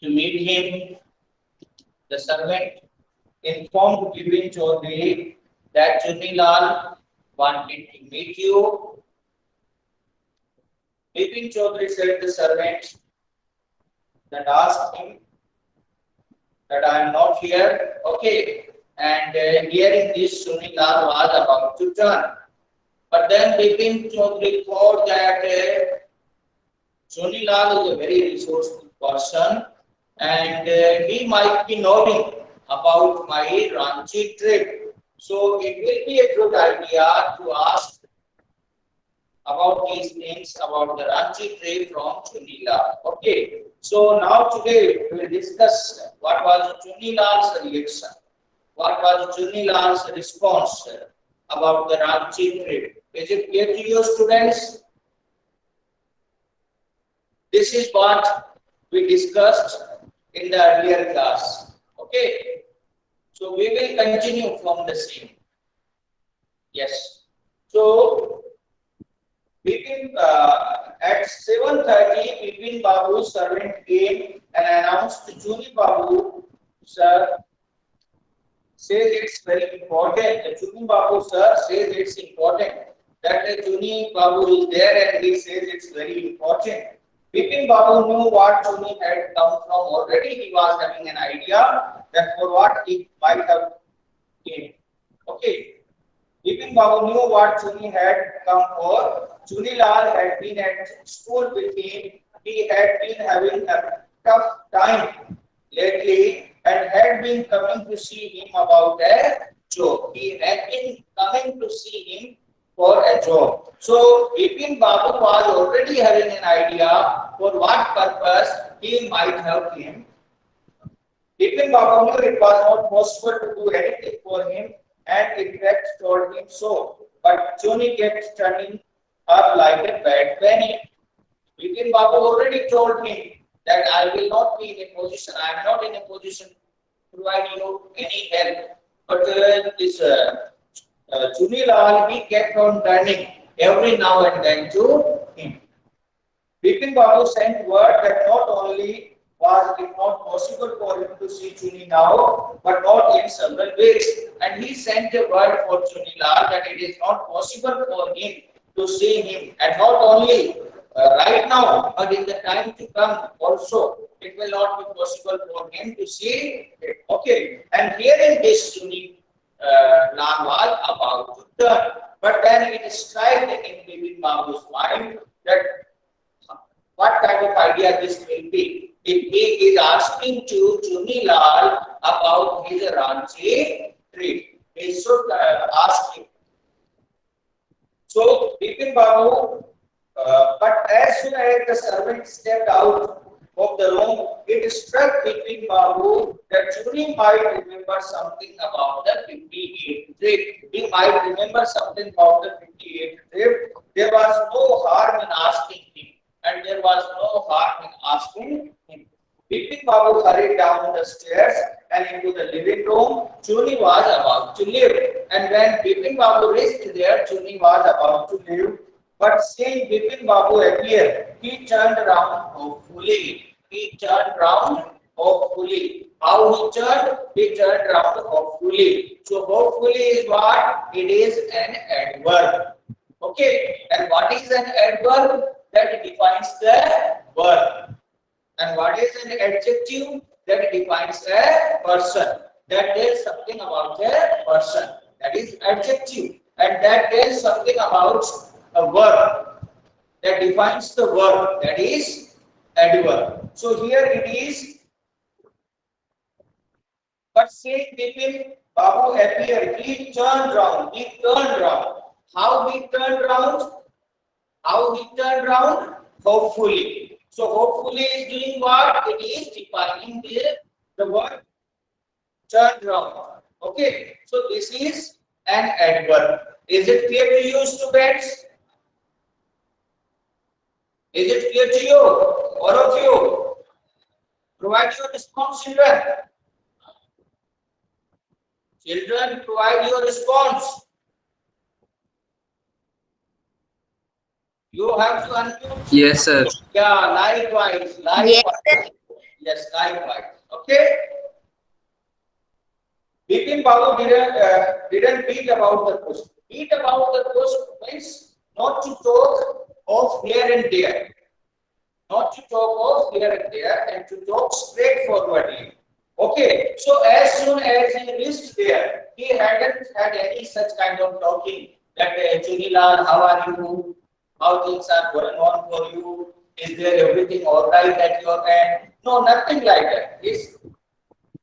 to meet him. The servant informed Bipin Chaudhary that Chunilal wanted to meet you. Bipin Chaudhary said the servant that asked him that I am not here. Okay. And hearing this, Chunilal was about to turn. But then Bipin Chaudhary thought that Chunilal is a very resourceful person and he might be knowing about my Ranchi trip. So it will be a good idea to ask about these things about the Ranchi trip from Chunilal. Okay. So now today we will discuss what was Chunilal's reaction. What was Chunilal's response about the Ranchi trip? Is it clear to you, students? This is what we discussed in the earlier class. Okay. So we will continue from the same. Yes. So at 7:30, Bipin Babu's servant came and announced to Chuni Babu, sir, says it's very important. Chuni Babu, sir, says it's important that Chuni Babu is there and he says it's very important. Bipin Babu knew what Chuni had come from already. He was having an idea that for what he might have came. Okay. Bipin Babu knew what Chuni had come for. Chunilal had been at school with him. He had been having a tough time lately and had been coming to see him about a job. He had been coming to see him for a job. So Bipin Babu was already having an idea for what purpose he might have him. Bipin Babu knew it was not possible to do anything for him and in fact told him so. But Chuni kept turning up like a bad penny. Bipin Babu already told him that I will not be in a position, I am not in a position to provide you any help. But this Chunilal, he kept on turning every now and then to him. Bipin Babu sent word that not only was it not possible for him to see Chuni now, but not in several ways. And he sent a word for Chunilal that it is not possible for him to see him, and not only right now, but in the time to come also, it will not be possible for him to see it. Okay, and hearing this, Chuni Lal was about to turn, but then it struck in Bipin Babu's mind that what kind of idea this will be. If he is asking to Chunilal about his Ranchi trip, he should ask him. So Bipin Babu, but as soon as the servant stepped out of the room, it struck Bipin Babu that Chuni might remember something about the 58th trip. He might remember something about the 58th trip. There was no harm in asking him, and there was no harm in asking him. Bipin Babu hurried down the stairs and into the living room. Chuni was about to leave. And when Bipin Babu reached there, Chuni was about to leave. But seeing Bipin Babu appear, he turned around hopefully. He turned round hopefully. How he turned? He turned round hopefully. So hopefully is what? It is an adverb. Okay. And what is an adverb? That defines the verb. And what is an adjective? That defines a person. That tells something about a person. That is adjective. And that tells something about a verb. That defines the verb. That is adverb. So here it is. But say Bipin Babu appeared. He turned round. He turned round. How he turned round? How he turned round? Hopefully. So hopefully is doing what? It is defining the word turn round. Okay. So this is an adverb. Is it clear to you, students? Is it clear to you? All of you? Provide your response, children. Children, provide your response. You have to unmute. Yes, sir. Yeah, likewise. Yes, Likewise. Yes, likewise. Okay. Bipin Babu didn't beat about the bush. Beat about the bush means not to talk of here and there, not to talk of here and there, and to talk straightforwardly. Okay, so as soon as he reached there, he hadn't had any such kind of talking that Chunilal, how are you? How things are going on for you? Is there everything all right at your end? No, nothing like that. It's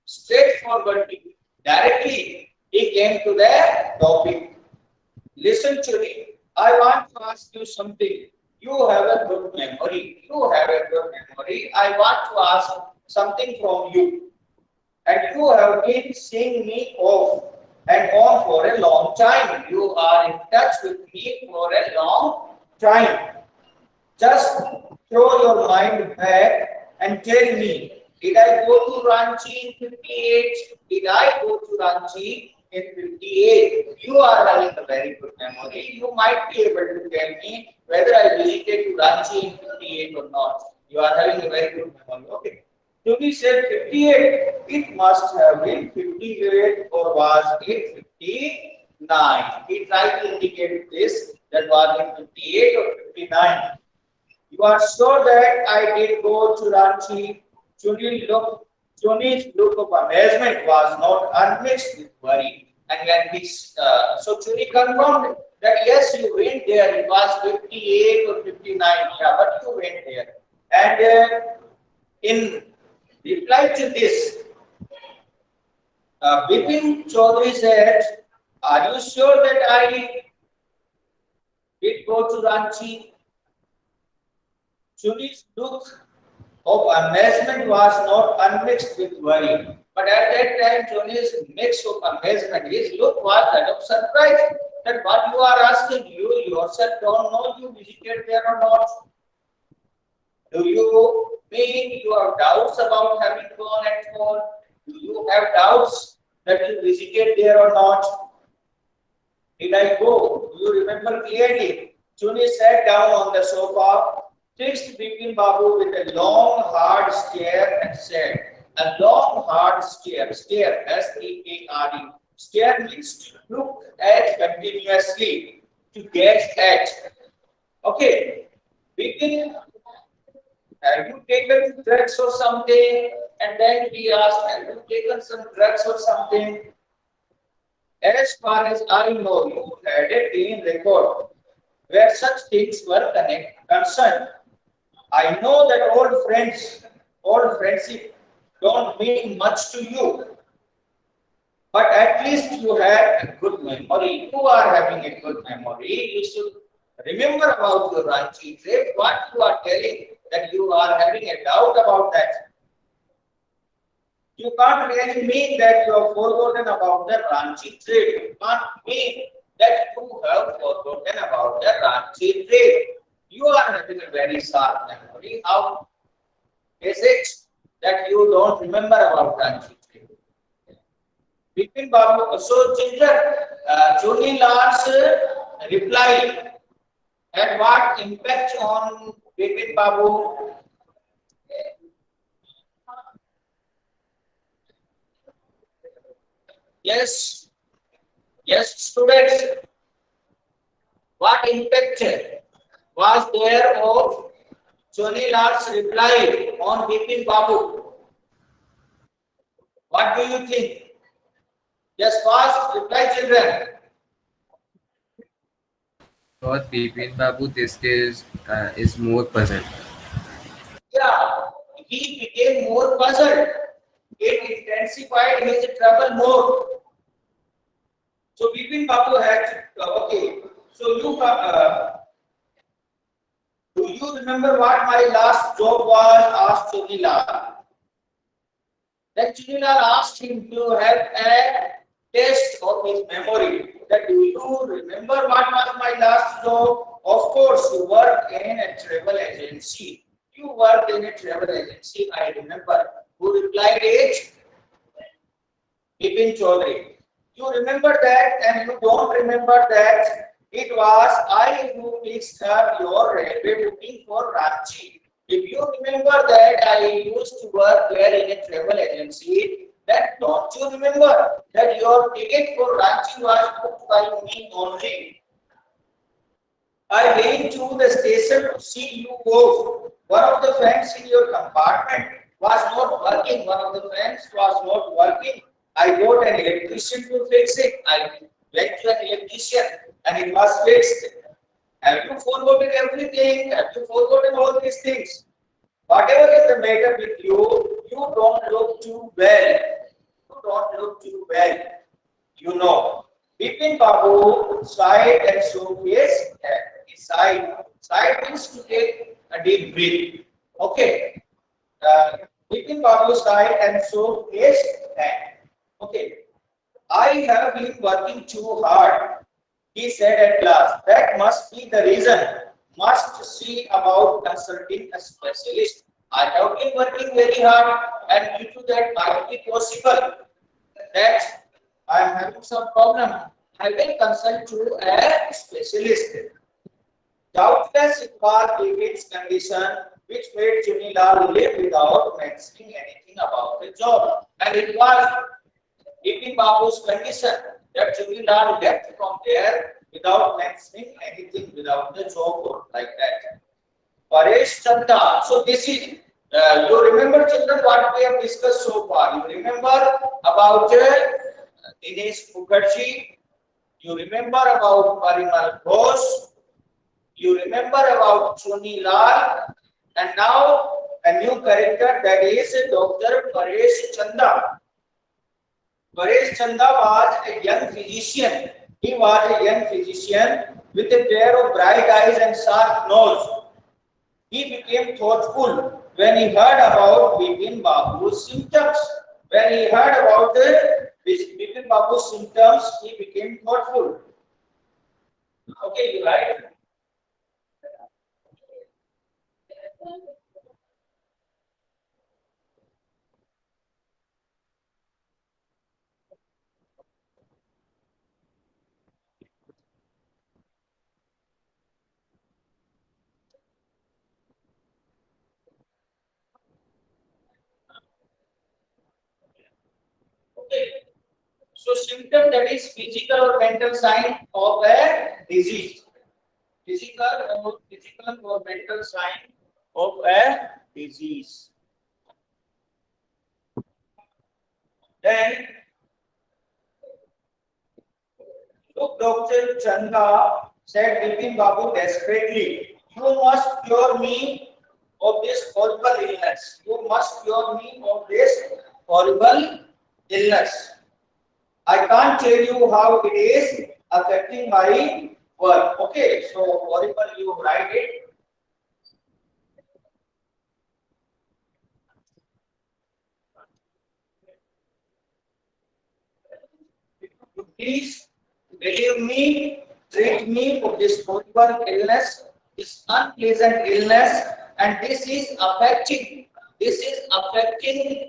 straightforwardly, directly, he came to the topic. Listen to me. I want to ask you something. You have a good memory. You have a good memory. I want to ask something from you. And you have been seeing me off and on for a long time. You are in touch with me for a long time. Just throw your mind back and tell me, did I go to Ranchi in 58? Did I go to Ranchi in 58? You are having a very good memory. You might be able to tell me whether I visited to Ranchi in 58 or not. You are having a very good memory. Okay. To be said 58, it must have been 58 or was it 59? He tried to indicate this, that was it 58 or 59. You are sure that I did go to Ranchi? Chuni's look of amazement was not unmixed with worry. And when so Chuni confirmed that yes, you went there. It was 58 or 59, yeah, but you went there. And in reply to this, Bipin Chaudhary said, "Are you sure that I did go to Ranchi?" Chuni's look of amazement was not unmixed with worry. But at that time, Chuni's mix of amazement, his look was that of surprise. That what you are asking, you yourself don't know you visited there or not. Do you mean you have doubts about having gone at all? Do you have doubts that you visited there or not? Did I go? Do you remember clearly? Chuni sat down on the sofa, fixed Bipin Babu with a long, hard stare and said, a long, hard stare, S-T-A-R-E. Stare means to look at continuously, to gaze at. Okay, Bipin, have you taken drugs or something? And then he asked, have you taken some drugs or something? As far as I know, you had a clean record where such things were concerned. I know that old friendship don't mean much to you, but at least you had a good memory. You are having a good memory. You should remember about your Ranchi trip. What you are telling that you are having a doubt about that. You can't really mean that you have forgotten about the Ranchi trip. You can't mean that you have forgotten about the Ranchi trip. You are having a very sharp memory. How is it that you don't remember about Ranchi trip? Bipin Babu, so children, Chuni Lal's reply had what impact on Bipin Babu? Yes, yes, students. What impact was there of Chuni Lal's reply on Bipin Babu? What do you think? Just fast reply, children. For Bipin Babu, this case is more puzzled. Yeah, he became more puzzled. It intensified his trouble more. So Bipin Babu had okay. So do you remember what my last job was? Asked Chunilal. Then Chunilal asked him to have a test of his memory. That do you remember what was my last job? Of course, you worked in a travel agency. You worked in a travel agency. I remember. Who replied it? Bipin Chaudhary. You remember that and you don't remember that it was I who fixed up your railway booking for Ranchi. If you remember that I used to work there in a travel agency, then don't you remember that your ticket for Ranchi was booked by me only? I went to the station to see you off. One of the fans in your compartment was not working. One of the fans was not working. I got an electrician to fix it. I went to an electrician and it was fixed. Have you forgotten everything? Have you forgotten all these things? Whatever is the matter with you, you don't look too well. You don't look too well. You know, Bipin Babu sighed and shook his head. He sighed. Sighed means to take a deep breath. Okay. Bipin Babu sighed and shook his head. Okay. I have been working too hard, he said at last. That must be the reason. Must see about consulting a specialist. I have been working very hard, and due to that, might be possible that I am having some problem. I will consult to a specialist. Doubtless it was David's condition which made Chunilal live without mentioning anything about the job. And it was Bipin Babu's condition that Chunilal left from there without mentioning anything, without the job or like that. Paresh Chanda. So this is, you remember children what we have discussed so far. You remember about Dinesh Mukherjee. You remember about Parimal Ghosh. You remember about Chuni Lal. And now a new character, that is Dr. Paresh Chanda. Paresh Chanda was a young physician. He was a young physician with a pair of bright eyes and sharp nose. He became thoughtful when he heard about Bipin Babu's symptoms. When he heard about the Bipin Babu's symptoms, he became thoughtful. Okay, you right? Okay. So symptom, that is physical or mental sign of a disease. Physical or mental sign of a disease. Then look, Dr. Chanda, said Bipin Babu desperately, you must cure me of this horrible illness. You must cure me of this horrible illness. I can't tell you how it is affecting my work. Okay, so horrible, you write it. Please believe me, treat me for this horrible illness, this unpleasant illness, and this is affecting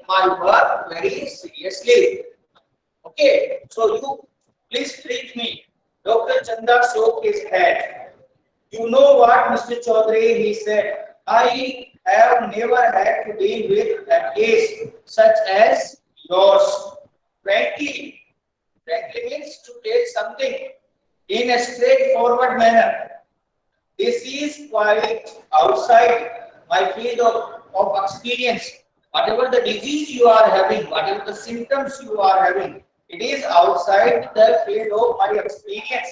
my work very seriously. Okay, so you please treat me. Dr. Chanda shook his head. You know what, Mr. Chaudhary, he said, I have never had to deal with a case such as yours. Frankly, frankly means to take something in a straightforward manner. This is quite outside my field of experience. Whatever the disease you are having, whatever the symptoms you are having, it is outside the field of my experience.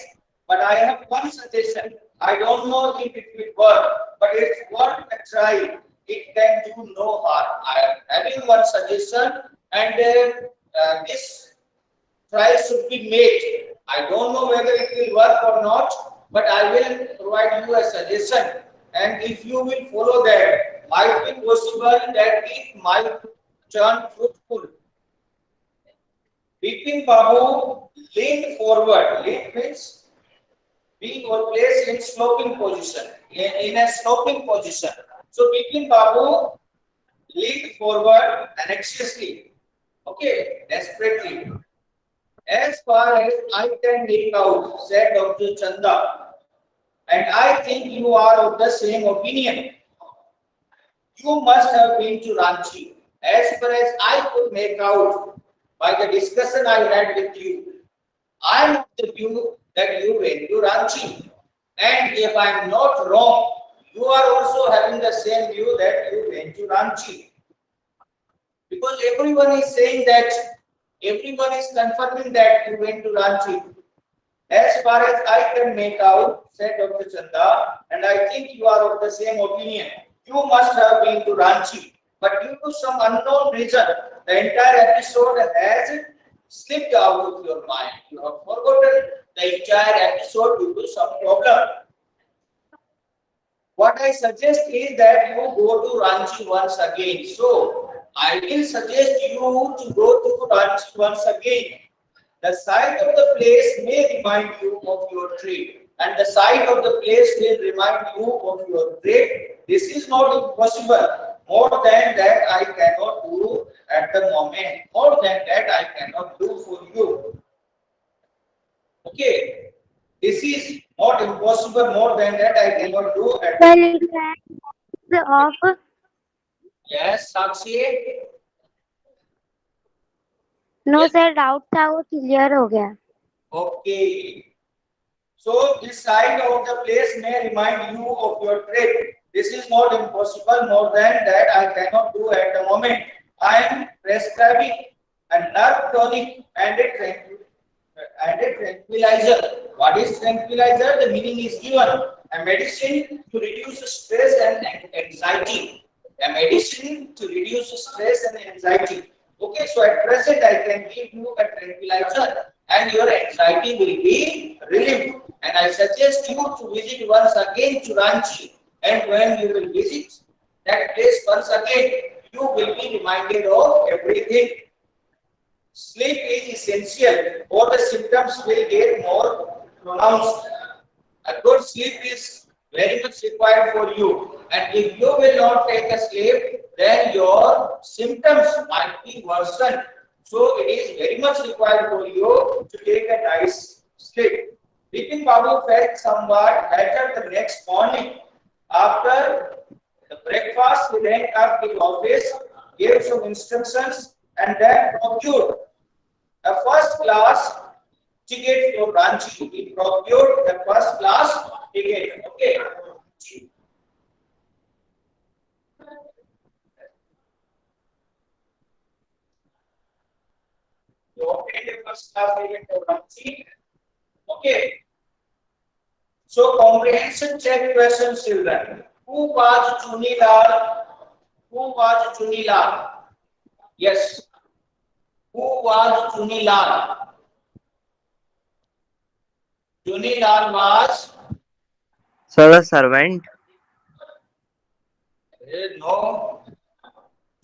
But I have one suggestion. I don't know if it will work, but it's worth a try. It can do no harm. I am having one suggestion, and this try should be made. I don't know whether it will work or not, but I will provide you a suggestion. And if you will follow that, might be possible that it might turn fruitful. Bipin Babu leaned forward. Lean means being or placed in sloping position. In a sloping position. So Bipin Babu leaned forward anxiously. Okay, desperately. As far as I can make out, said Dr. Chanda, and I think you are of the same opinion. You must have been to Ranchi. As far as I could make out by the discussion I had with you, I am of the view that you went to Ranchi. And if I am not wrong, you are also having the same view that you went to Ranchi. Because everyone is saying that, everyone is confirming that you went to Ranchi. As far as I can make out, said Dr. Chanda, and I think you are of the same opinion, you must have been to Ranchi. But due to some unknown reason, the entire episode has slipped out of your mind. You have forgotten the entire episode due to some problem. What I suggest is that you go to Ranchi once again. So, I will suggest you to go to Ranchi once again. The site of the place may remind you of your trip, and the site of the place will remind you of your trip. This is not impossible. More than that, I cannot do at the moment. More than that, I cannot do for you. Okay, this is not impossible. More than that, I cannot do at the Well, moment. it's off. Yes, Sakshi. No Yes. Sir doubt था वो clear हो गया. Okay. So this side of the place may remind you of your trip. This is not impossible. More than that, I cannot do at the moment. I am prescribing a nerve tonic and a tranquilizer. What is tranquilizer? The meaning is given. A medicine to reduce stress and anxiety. A medicine to reduce stress and anxiety. Okay, so at present I can give you a tranquilizer and your anxiety will be relieved. And I suggest you to visit once again to Ranchi. And when you will visit that place once again, you will be reminded of everything. Sleep is essential, or the symptoms will get more pronounced. A good sleep is very much required for you. And if you will not take a sleep, then your symptoms might be worsened. So it is very much required for you to take a nice sleep. Bipin Babu felt somewhat better the next morning. After the breakfast, he went up to the office, gave some instructions, and then procured a first class ticket for Ranchi. He procured a first class ticket. Okay. You obtained a first class ticket for Ranchi. Okay. So comprehension check questions, children. Who was Chunilal? Who was Chunilal? Yes. Who was Chunilal? Chunilal was Sir, a servant. no.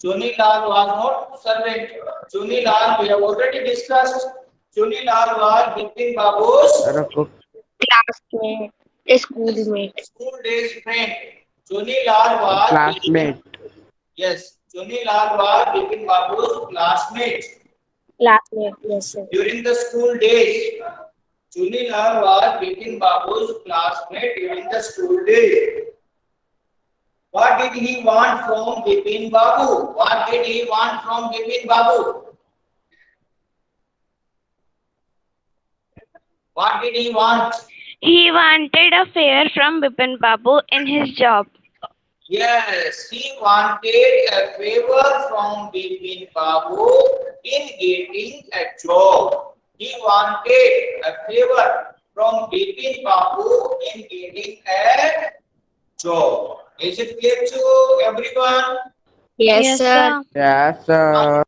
Chunilal was not servant. Chunilal, we have already discussed. Chunilal was Bipin Babu's Sir, a cook. Classmate school में school days friend. Chunilal was Classmate. yes. Chunilal was Bipin Babu's classmate classmate yes sir. during the school days. Chunilal was Bipin Babu's classmate during the school days. What did he want from Bipin Babu? What did he want from Bipin Babu? What did he want? He wanted a favor from Bipin Babu in his job. Yes, he wanted a favor from Bipin Babu in getting a job. He wanted a favor from Bipin Babu in getting a job. Is it clear to everyone? Yes, sir. Yes, sir.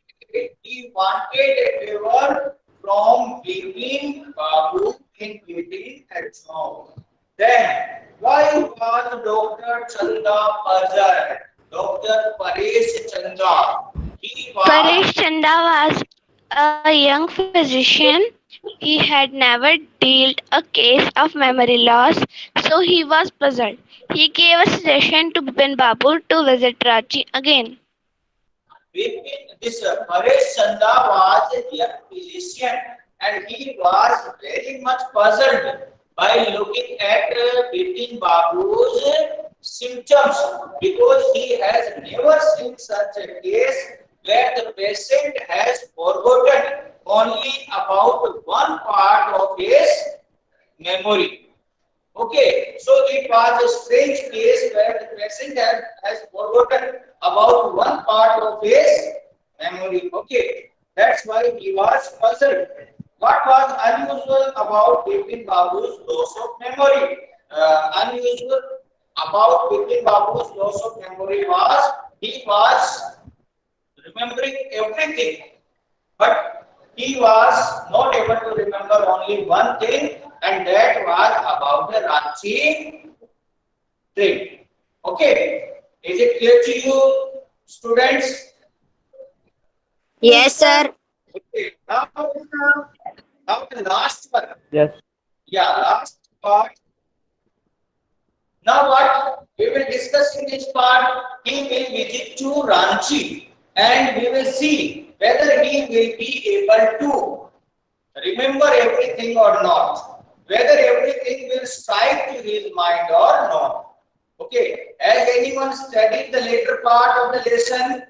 He wanted a favor from Bipin Babu in getting a job. Then, why was Dr. Chanda puzzled? Dr. Paresh Chanda. He was Paresh Chanda was a young physician. He had never dealt a case of memory loss, so he was puzzled. He gave a suggestion to Bipin Babu to visit Ranchi again. This Paresh Chanda was a young physician and he was very much puzzled by looking at Bipin Babu's symptoms because he has never seen such a case where the patient has forgotten only about one part of his memory. Okay, so it was a strange case where the patient has forgotten about one part of his memory. Okay, that's why he was puzzled. What was unusual about Bipin Babu's loss of memory? Unusual about Bipin Babu's loss of memory was he was remembering everything, but he was not able to remember only one thing, and that was about the Ranchi trip. Okay, is it clear to you, students? Yes, sir. Okay, now the last one. Yes. Yeah, last part. Now what we will discuss in this part, he will visit to Ranchi and we will see whether he will be able to remember everything or not, whether everything will strike to his mind or not. Okay, has anyone studied the later part of the lesson?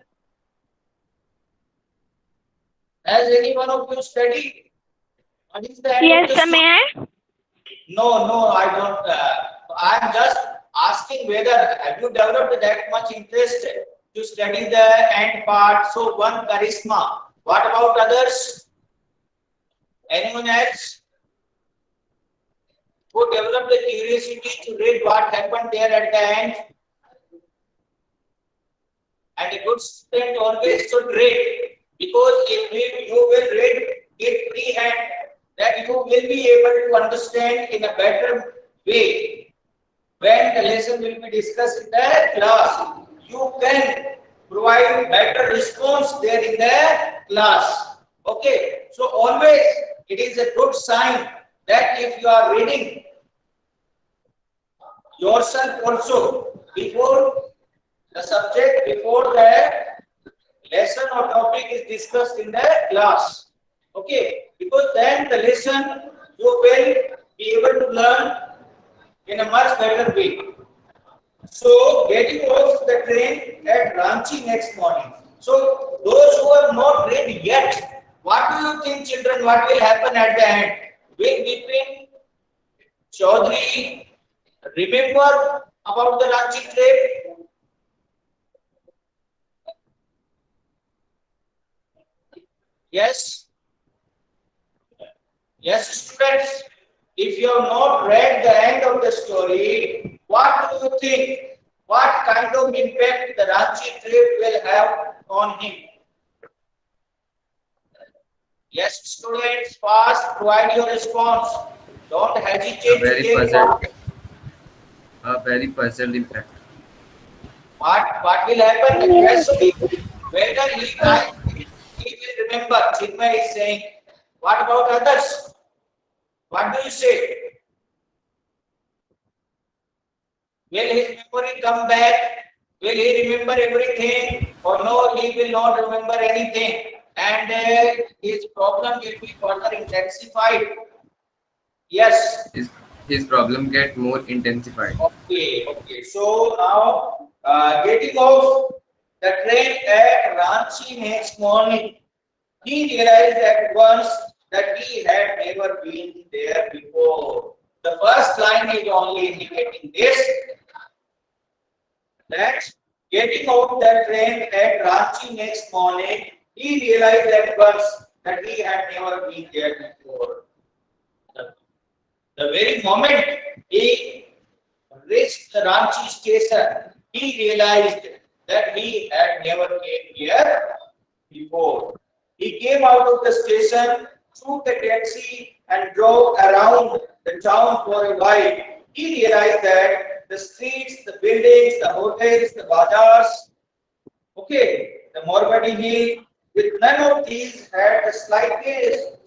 Has any one of you studied? What is the end of Yes, the sir, story? may I? No, I don't. I am just asking whether have you developed that much interest to study the end part? So one charisma. What about others? Anyone else who developed the curiosity to read what happened there at the end? And a good student always should read, because if you will read it freehand, that you will be able to understand in a better way. When the lesson will be discussed in the class, you can provide better response there in the class. Okay, so always it is a good sign that if you are reading yourself also before the subject, before the lesson or topic is discussed in the class. Okay, because then the lesson you will be able to learn in a much better way. So getting off the train at Ranchi next morning. So those who have not read yet, what do you think, children? What will happen at the end? Will Bipin Chaudhary remember about the Ranchi trip? Yes. Yes, students. If you have not read the end of the story, what do you think? What kind of impact the Ranchi trip will have on him? Yes, students, fast, provide your response. Don't A hesitate to very give puzzled, a very puzzled impact. what will happen. Yes, whether he will remember. Chinmay is saying. What about others? What do you say? Will his memory come back? Will he remember everything? Or no, he will not remember anything. And his problem will be further intensified. Yes. His problem get more intensified. Okay. So now, getting off the train at Ranchi next morning, he realized at once that he had never been there before. The first line is only indicating this, that getting off the train at Ranchi next morning, he realized at once that he had never been there before. The very moment he reached the Ranchi station, he realized that he had never came here before. He came out of the station, took the taxi and drove around the town for a while. He realized that the streets, the buildings, the hotels, the bazaars, okay, the Morbadi Hill, with none of these had the slightest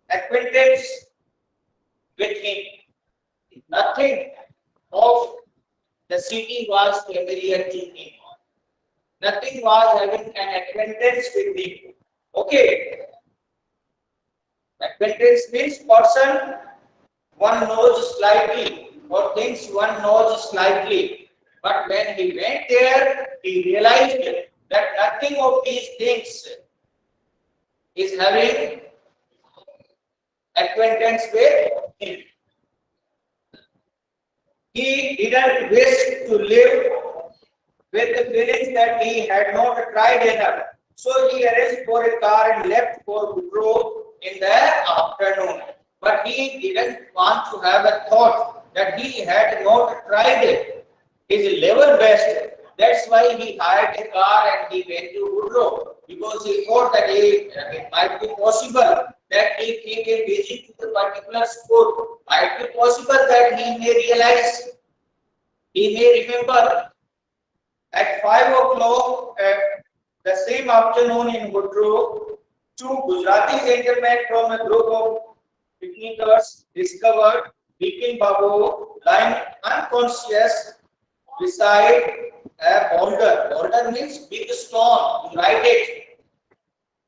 acquaintance with him. Nothing of the city was familiar to him. Nothing was having an acquaintance with him. Okay. Acquaintance means person one knows slightly or things one knows slightly. But when he went there, he realized that nothing of these things is having acquaintance with him. He didn't wish to live with the feelings that he had not tried enough. So he arranged for a car and left for Woodrow in the afternoon. But he didn't want to have a thought that he had not tried his level best. That's why he hired a car and he went to Woodrow, because he thought that it might be possible that if he may visit the particular sport, might be possible that he may realize, he may remember. At 5 o'clock the same afternoon in Woodrow, two Gujarati gentlemen from a group of picnickers discovered Bipin Babu lying unconscious beside a boulder. Boulder means big stone. You write it.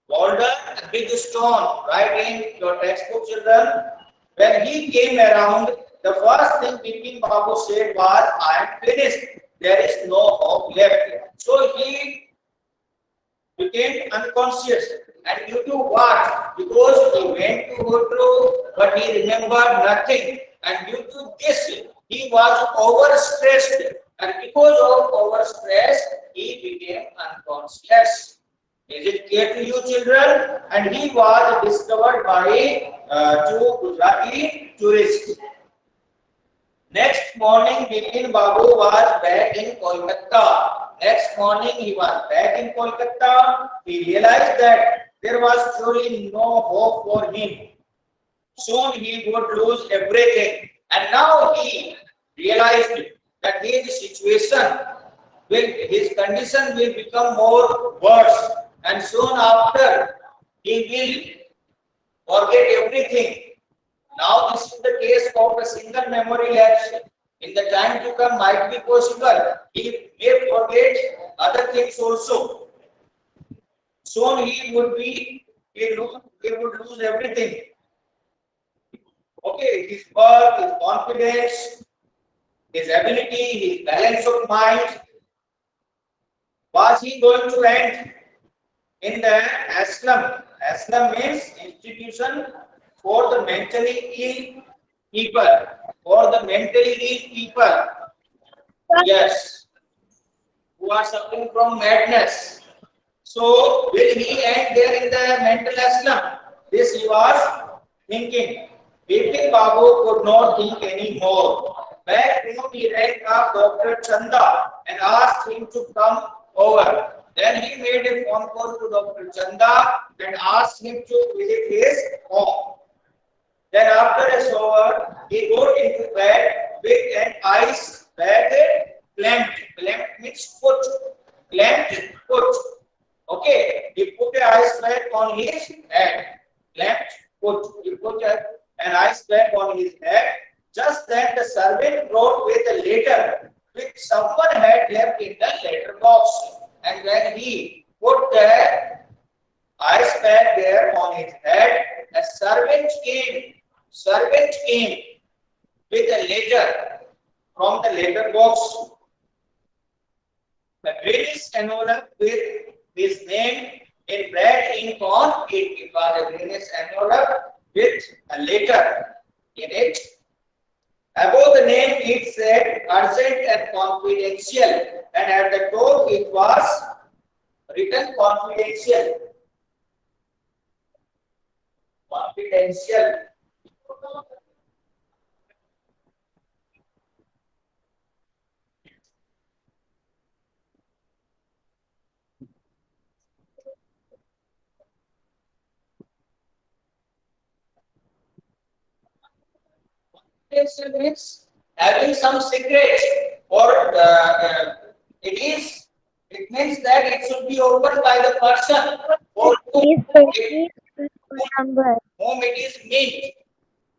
Boulder, a big stone. Write in your textbook, children. When he came around, the first thing Bipin Babu said was, "I am finished. There is no hope left." So he became unconscious. And due to what? Because he went to Woodrow, but he remembered nothing. And due to this, he was overstressed. And because of overstress, he became unconscious. Is it clear to you, children? And he was discovered by two Gujarati tourists. Next morning, Bipin Babu was back in Kolkata. Next morning, he was back in Kolkata. He realized that there was truly no hope for him. Soon he would lose everything. And now he realized that his situation his condition will become more worse. And soon after, he will forget everything. Now this is the case of a single memory lapse. In the time to come might be possible. He may forget other things also. Soon he would lose everything. Okay, his work, his confidence, his ability, his balance of mind. Was he going to end in the ashram? Ashram means institution for the mentally ill people. For the mentally ill people. Yes. Who are suffering from madness. So will he end there in the mental ashram? This he was thinking. Bipin Babu could not think anymore. Back home he rang up Dr. Chanda and asked him to come over. Then he made a phone call to Dr. Chanda and asked him to visit his home. Then after a shower, he got into bed with an ice bag clamped. Clamped means put. Clamped put. Okay. He put an ice bag on his head. Clamped put. He put an ice bag on his head. Just then the servant brought with a letter which someone had left in the letter box. And when he put the ice bag there on his head, a servant came with a letter from the letter box. A greenish envelope with his name in red ink on it. It was a greenish envelope with a letter in it. Above the name it said urgent and confidential, and at the top it was written confidential. Confidential. Confidential means having some secret, or it means that it should be opened by the person for whom it is meant.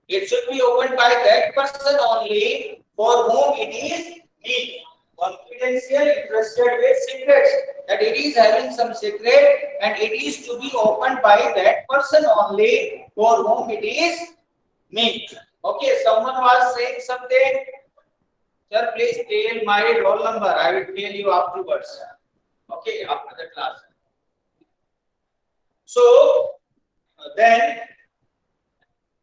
It should be opened by that person only for whom it is meant. Confidential, interested with secrets, that it is having some secret and it is to be opened by that person only for whom it is meant. Okay, someone was saying something. Sir, please tell my roll number. I will tell you afterwards. Okay, after the class. So then,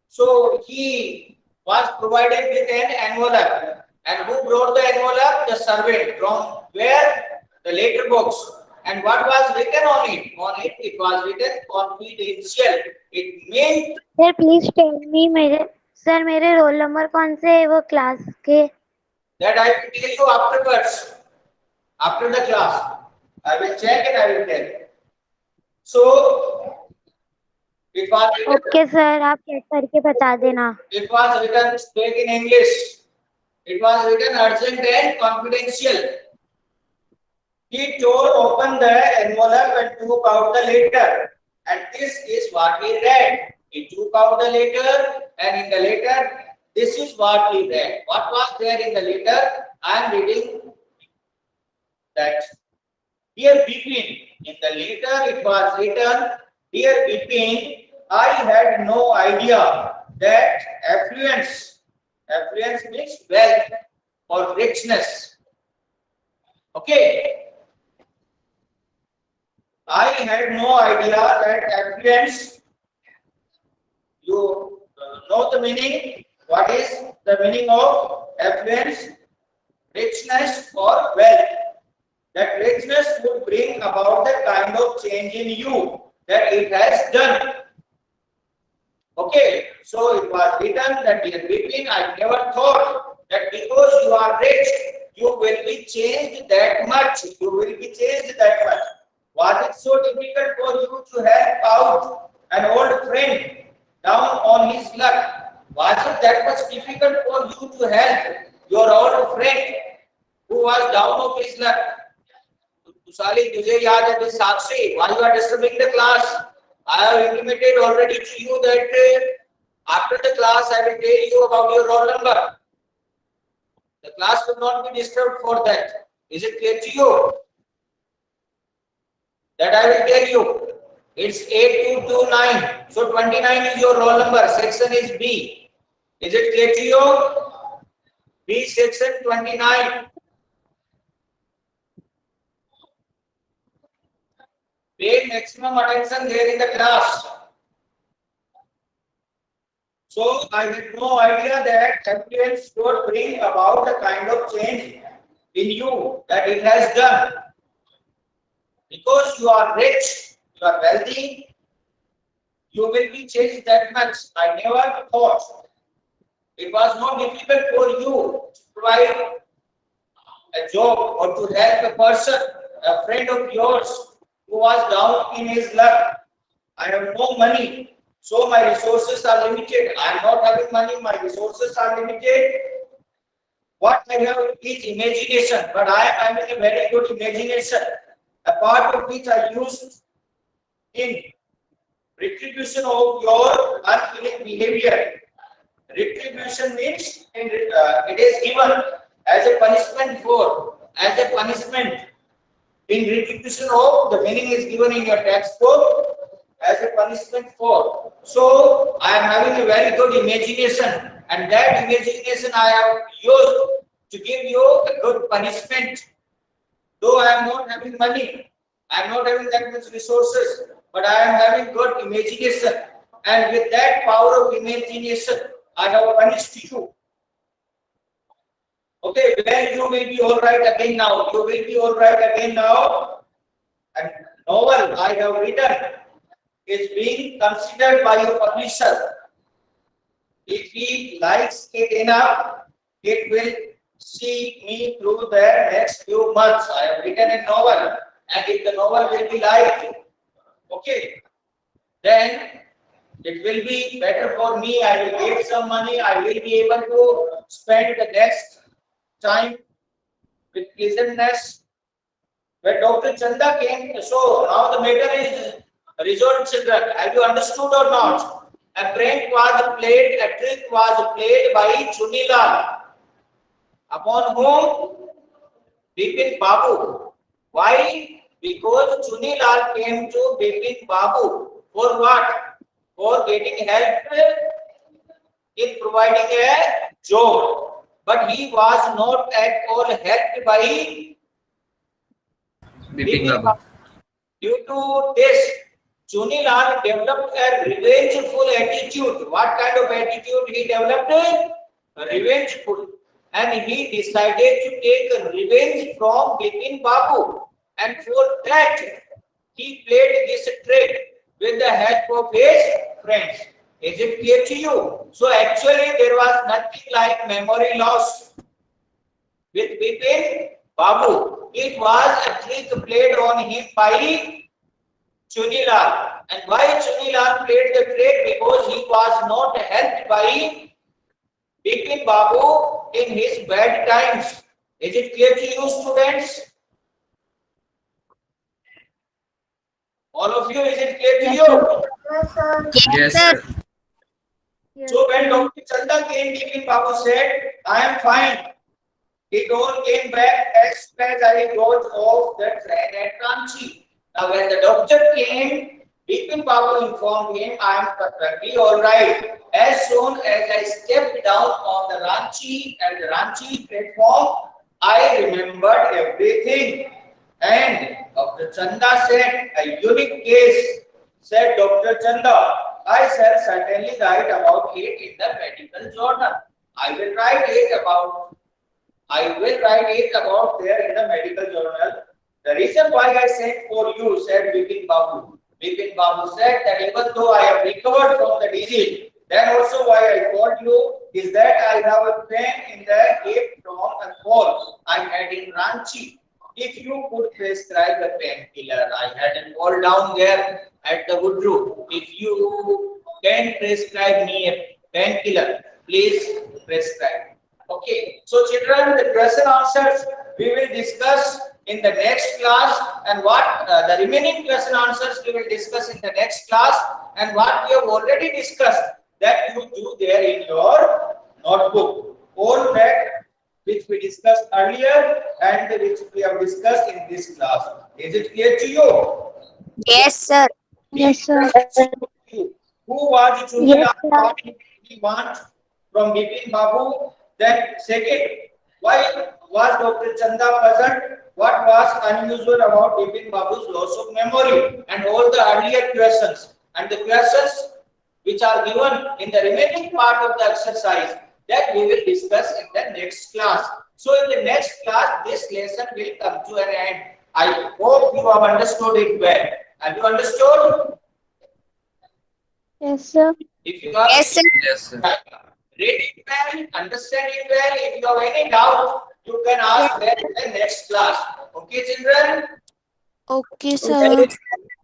so he was provided with an envelope, and who brought the envelope? The servant. From where? The letter box. And what was written on it? On it, it was written confidential. It meant sir please tell me मेरे role number कौन से है वो class के? that I will tell you afterwards. After the class, I will check and I will tell. So it was written, okay sir, आप check करके बता देना. it was written speak in English. It was written urgent and confidential. He tore open the envelope and took out the letter. And this is what he read. He took out the letter, and in the letter, this is what he read. What was there in the letter? I am reading that. Dear Bipin, in the letter it was written, Dear Bipin, I had no idea that affluence means wealth or richness. Okay. I had no idea that affluence, you know the meaning? What is the meaning of affluence? Richness or wealth. That richness would bring about the kind of change in you that it has done. Okay, so it was written that dear Bipin, I never thought that because you are rich, you will be changed that much. You will be changed that much. Was it so difficult for you to help out an old friend down on his luck? Was it that much difficult for you to help your old friend who was down on his luck? Tusali, तुझे याद है this Sakshi, why you are disturbing the class? I have intimated already to you that after the class I will tell you about your roll number. The class will not be disturbed for that. Is it clear to you? That I will tell you. It's 8229. So 29 is your roll number. Section is B. Is it clear to you? B section 29. Pay maximum attention there in the class. So I had no idea that affluence would bring about the kind of change in you that it has done. Because you are rich, you are wealthy, you will be changed that much. I never thought. It was not difficult for you to provide a job or to help a person, a friend of yours who was down in his luck. I have no money, so my resources are limited. I am not having money, my resources are limited. What I have is imagination, but I am having a very good imagination, a part of which I used in retribution of your unfeeling behavior. Retribution means it is given as a punishment in retribution of, the meaning is given in your textbook as a punishment for. So I am having a very good imagination, and that imagination I have used to give you a good punishment. Though I am not having money, I am not having that much resources, but I am having good imagination, and with that power of imagination I have punished you. Okay, well, you will be all right again now. You will be all right again now. And novel I have written is being considered by your publisher. If he likes it enough, it will see me through the next few months. I have written a novel, and if the novel will be liked, okay, then it will be better for me. I will get some money. I will be able to spend the next time with pleasantness. When Dr. Chanda came, so now the matter is resolved, children. Have you understood or not? A trick was played by Chunilal. Upon whom? Bipin Babu. Why? Because Chunilal came to Bipin Babu. For what? For getting help in providing a job. but he was not at all helped by Bipin Babu. Due to this, Chunilal developed a revengeful attitude. What kind of attitude he developed? Revengeful. And he decided to take revenge from Bipin Babu. And for that, he played this trick with the help of his friends. Is it clear to you? So actually there was nothing like memory loss with Bipin Babu. It was a trick played on him by Chunilal. And why Chunilal played the trick? Because he was not helped by Bipin Babu in his bad times. Is it clear to you, students? All of you, is it clear to you? Yes, sir. So when Dr. Chanda came, Bipin Babu said, I am fine. It all came back as soon as I got off the train at Ranchi. Now when the doctor came, Bipin Babu informed him, I am perfectly alright. As soon as I stepped down on the Ranchi platform, I remembered everything. And Dr. Chanda said, a unique case, said Dr. Chanda. I shall certainly write about it in the medical journal. I will write it about there in the medical journal. The reason why I sent for you, said Bipin Babu. Bipin Babu said that even though I have recovered from the disease, then also why I called you is that I have a pain in the hip from a fall I had in Ranchi. If you could prescribe a painkiller, I had a fall down there at the Woodrow. If you can prescribe me a painkiller, please prescribe. Okay, so children, the question answers we will discuss in the next class, and what the remaining question answers we will discuss in the next class, and what we have already discussed that you do there in your notebook. All that which we discussed earlier and which we have discussed in this class. Is it clear to you? Yes, sir. Yes, sir. Who was Chunilal? Yes, sir. What did he want from Bipin Babu? Then second, why was Dr. Chanda puzzled? What was unusual about Bipin Babu's loss of memory? And all the earlier questions and the questions which are given in the remaining part of the exercise that we will discuss in the next class. So in the next class, this lesson will come to an end. I hope you have understood it well. Have you understood? Yes, sir. If you have Yes, sir. Yes, sir. read it well, understand it well. If you have any doubt, you can ask them in the next class. Okay, children? Okay, sir.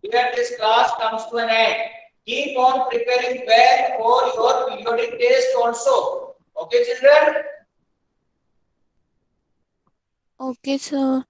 Here this class comes to an end. Keep on preparing well for your periodic test also. Okay, children? Okay, sir.